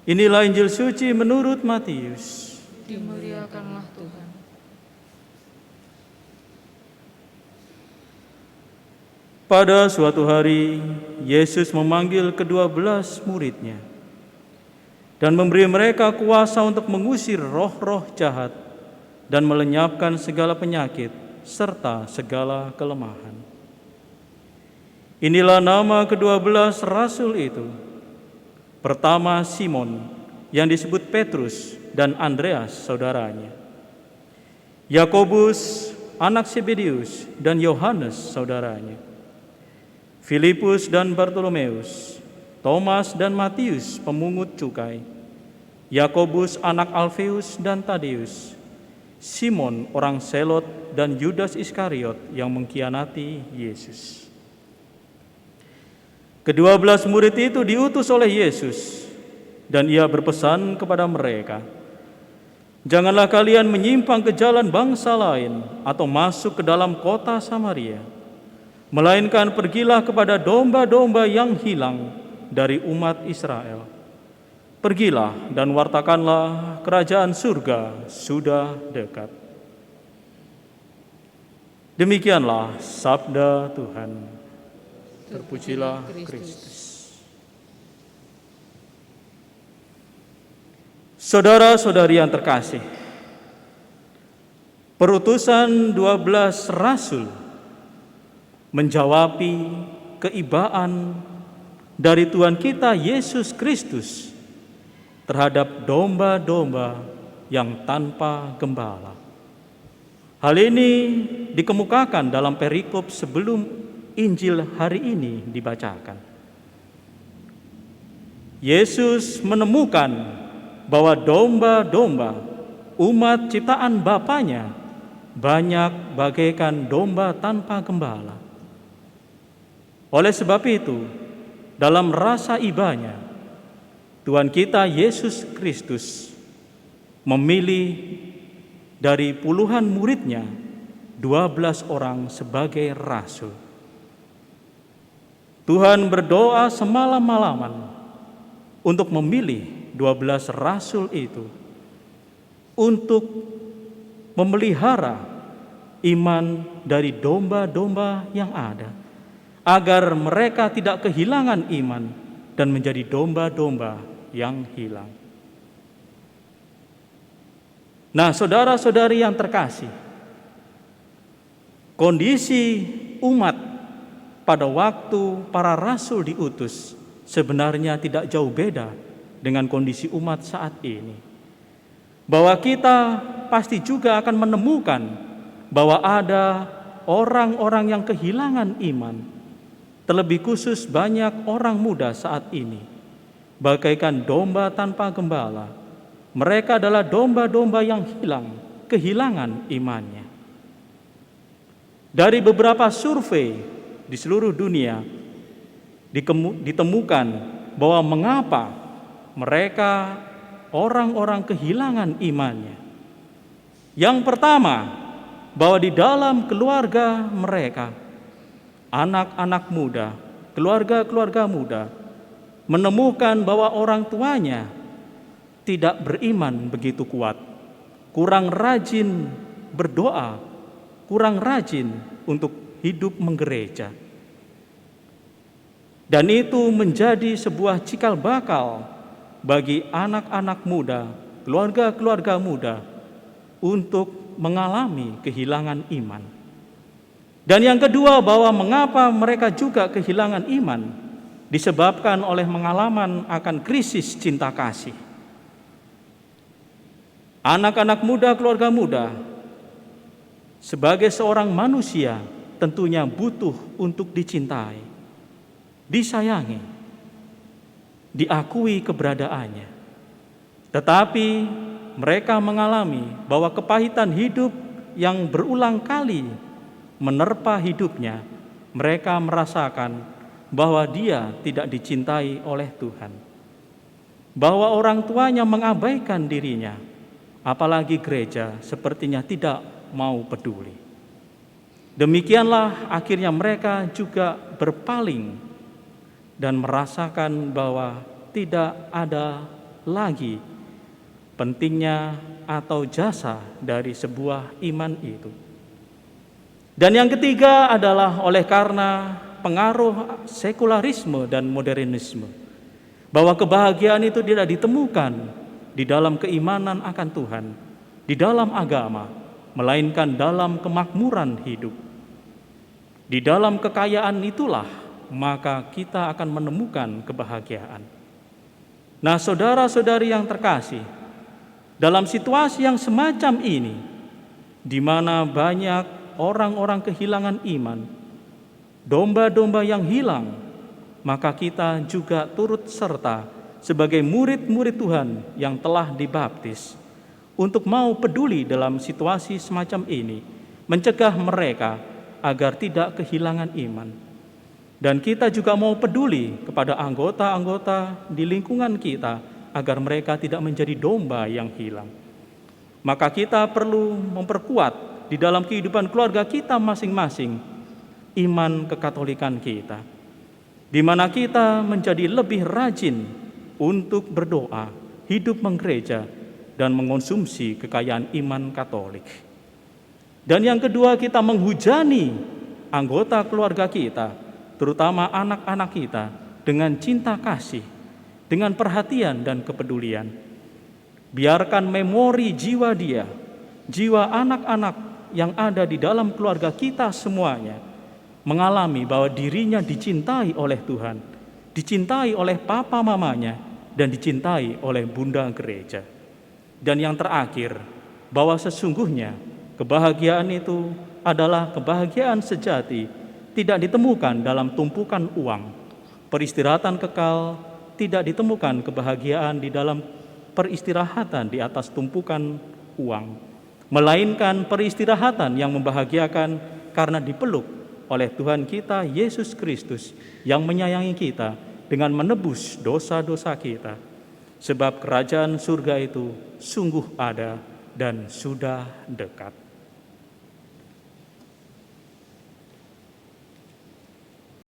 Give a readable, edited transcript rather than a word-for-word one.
Inilah Injil suci menurut Matius. Dimuliakanlah Tuhan. Pada suatu hari, Yesus memanggil ke-12 murid-Nya dan memberi mereka kuasa untuk mengusir roh-roh jahat dan melenyapkan segala penyakit serta segala kelemahan. Inilah nama ke-12 rasul itu. Pertama, Simon, yang disebut Petrus, dan Andreas saudaranya. Yakobus, anak Zebedeus, dan Yohanes saudaranya. Filipus dan Bartolomeus, Thomas dan Matius pemungut cukai, Yakobus anak Alfeus dan Tadeus, Simon orang Selot, dan Yudas Iskariot yang mengkhianati Yesus. Ke-12 murid itu diutus oleh Yesus, dan ia berpesan kepada mereka, "Janganlah kalian menyimpang ke jalan bangsa lain atau masuk ke dalam kota Samaria, melainkan pergilah kepada domba-domba yang hilang dari umat Israel. Pergilah dan wartakanlah kerajaan surga sudah dekat." Demikianlah sabda Tuhan. Terpujilah Kristus. Saudara-saudari yang terkasih, perutusan 12 rasul menjawabi keibaan dari Tuhan kita Yesus Kristus terhadap domba-domba yang tanpa gembala. Hal ini dikemukakan dalam perikop sebelum Injil hari ini dibacakan. Yesus menemukan bahwa domba-domba umat ciptaan Bapanya banyak bagaikan domba tanpa gembala. Oleh sebab itu, dalam rasa ibanya, Tuhan kita Yesus Kristus memilih dari puluhan murid-Nya 12 orang sebagai rasul. Tuhan berdoa semalam-malaman untuk memilih 12 rasul itu untuk memelihara iman dari domba-domba yang ada, agar mereka tidak kehilangan iman dan menjadi domba-domba yang hilang. Nah, saudara-saudari yang terkasih, kondisi umat pada waktu para rasul diutus sebenarnya tidak jauh beda dengan kondisi umat saat ini. Bahwa kita pasti juga akan menemukan bahwa ada orang-orang yang kehilangan iman. Terlebih khusus banyak orang muda saat ini, bagaikan domba tanpa gembala. Mereka adalah domba-domba yang kehilangan imannya. Dari beberapa survei di seluruh dunia ditemukan bahwa mengapa mereka orang-orang kehilangan imannya. Yang pertama, bahwa di dalam keluarga mereka, anak-anak muda, keluarga-keluarga muda menemukan bahwa orang tuanya tidak beriman begitu kuat, kurang rajin berdoa, kurang rajin untuk hidup menggereja. Dan itu menjadi sebuah cikal bakal bagi anak-anak muda, keluarga-keluarga muda untuk mengalami kehilangan iman. Dan yang kedua, bahwa mengapa mereka juga kehilangan iman disebabkan oleh pengalaman akan krisis cinta kasih. Anak-anak muda, keluarga muda, sebagai seorang manusia tentunya butuh untuk dicintai, disayangi, diakui keberadaannya. Tetapi mereka mengalami bahwa kepahitan hidup yang berulang kali menerpa hidupnya, mereka merasakan bahwa dia tidak dicintai oleh Tuhan, bahwa orang tuanya mengabaikan dirinya, apalagi gereja sepertinya tidak mau peduli. Demikianlah akhirnya mereka juga berpaling dan merasakan bahwa tidak ada lagi pentingnya atau jasa dari sebuah iman itu. Dan yang ketiga adalah oleh karena pengaruh sekularisme dan modernisme, bahwa kebahagiaan itu tidak ditemukan di dalam keimanan akan Tuhan, di dalam agama, melainkan dalam kemakmuran hidup. Di dalam kekayaan itulah maka kita akan menemukan kebahagiaan. Nah, saudara-saudari yang terkasih, dalam situasi yang semacam ini, di mana banyak orang-orang kehilangan iman, domba-domba yang hilang, maka kita juga turut serta sebagai murid-murid Tuhan yang telah dibaptis untuk mau peduli dalam situasi semacam ini, mencegah mereka agar tidak kehilangan iman. Dan kita juga mau peduli kepada anggota-anggota di lingkungan kita agar mereka tidak menjadi domba yang hilang. Maka kita perlu memperkuat di dalam kehidupan keluarga kita masing-masing iman kekatolikan kita, di mana kita menjadi lebih rajin untuk berdoa, hidup menggereja, dan mengonsumsi kekayaan iman Katolik. Dan yang kedua, kita menghujani anggota keluarga kita, terutama anak-anak kita, dengan cinta kasih, dengan perhatian dan kepedulian. Biarkan memori jiwa dia, jiwa anak-anak yang ada di dalam keluarga kita semuanya mengalami bahwa dirinya dicintai oleh Tuhan, dicintai oleh papa mamanya, dan dicintai oleh Bunda Gereja. Dan yang terakhir, bahwa sesungguhnya kebahagiaan itu adalah kebahagiaan sejati, tidak ditemukan dalam tumpukan uang. Peristirahatan kekal tidak ditemukan kebahagiaan di dalam peristirahatan di atas tumpukan uang, melainkan peristirahatan yang membahagiakan karena dipeluk oleh Tuhan kita Yesus Kristus yang menyayangi kita dengan menebus dosa-dosa kita. Sebab kerajaan surga itu sungguh ada dan sudah dekat.